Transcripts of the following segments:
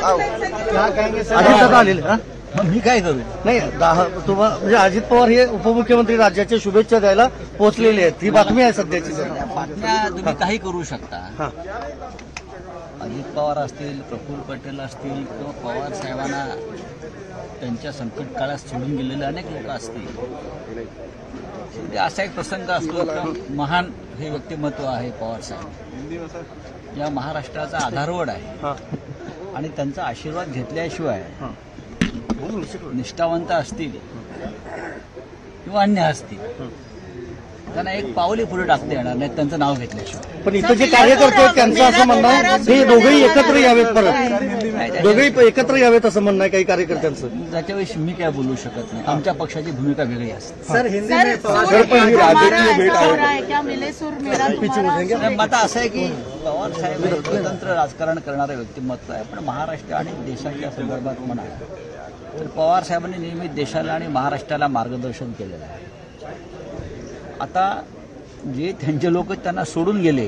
अजितदादा आलेले मी काय करू नाही तुम्हाला म्हणजे अजित पवार हे उपमुख्यमंत्री राज्याच्या शुभेच्छा द्यायला पोहोचलेले आहेत, ही बातमी आहे सध्याची. बातम्या तुम्ही काही करू शकता. अजित पवार असतील, प्रफुल्ल पटेल असतील किंवा पवार साहेबांना त्यांच्या संकट काळात सोडून गेलेले अनेक लोक असतील. असा एक प्रसंग असतो. महान हे व्यक्तिमत्व आहे पवार साहेब, या महाराष्ट्राचा आधारवड आहे आणि त्यांचा आशीर्वाद घेतल्याशिवाय निष्ठावंत असतील किंवा अन्य असतील त्यांना एक पाऊलही पुढे टाकता येणार नाही त्यांचं नाव घेतल्याशिवाय. पण इथं जे कार्यकर्ते आहेत त्यांचं असं म्हणणं आहे ते दोघेही एकत्र यावेत, परत दोघेही एकत्र यावेत असं म्हणणं आहे काही कार्यकर्त्यांचं. त्याच्याविषयी मी काय बोलू शकत नाही. आमच्या पक्षाची भूमिका वेगळी असते. मत असं आहे की पवार साहेब स्वतंत्र राजकारण करणारे व्यक्तिमत्व आहे, पण महाराष्ट्र आणि देशाच्या संदर्भात म्हणा तर पवार साहेबांनी नेहमी देशाला आणि महाराष्ट्राला मार्गदर्शन केलेलं आहे. आता जे त्यांचे लोक त्यांना सोडून गेले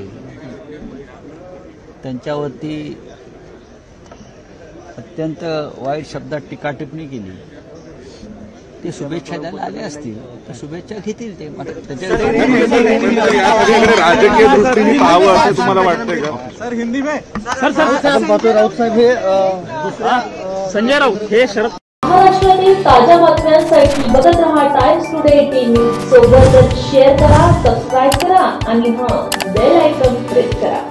त्यांच्यावरती अत्यंत वाईट शब्दात टीका टिप्पणी केली, ते शुभेच्छा द्यायला आले असतील तर शुभेच्छा घेतील ते. राजकीय दृष्टीने पाहावं असं तुम्हाला वाटतंय का सर? हिंदी में सर राऊत साहेब हे संजय राऊत हे शरद महाराष्ट्रातील ताज्या बातम्यांसाठी बघत रहा टाइम्स टुडे टीव्ही. सोबतच शेअर करा, सबस्क्राईब करा आणि बेल आयकॉन प्रेस करा.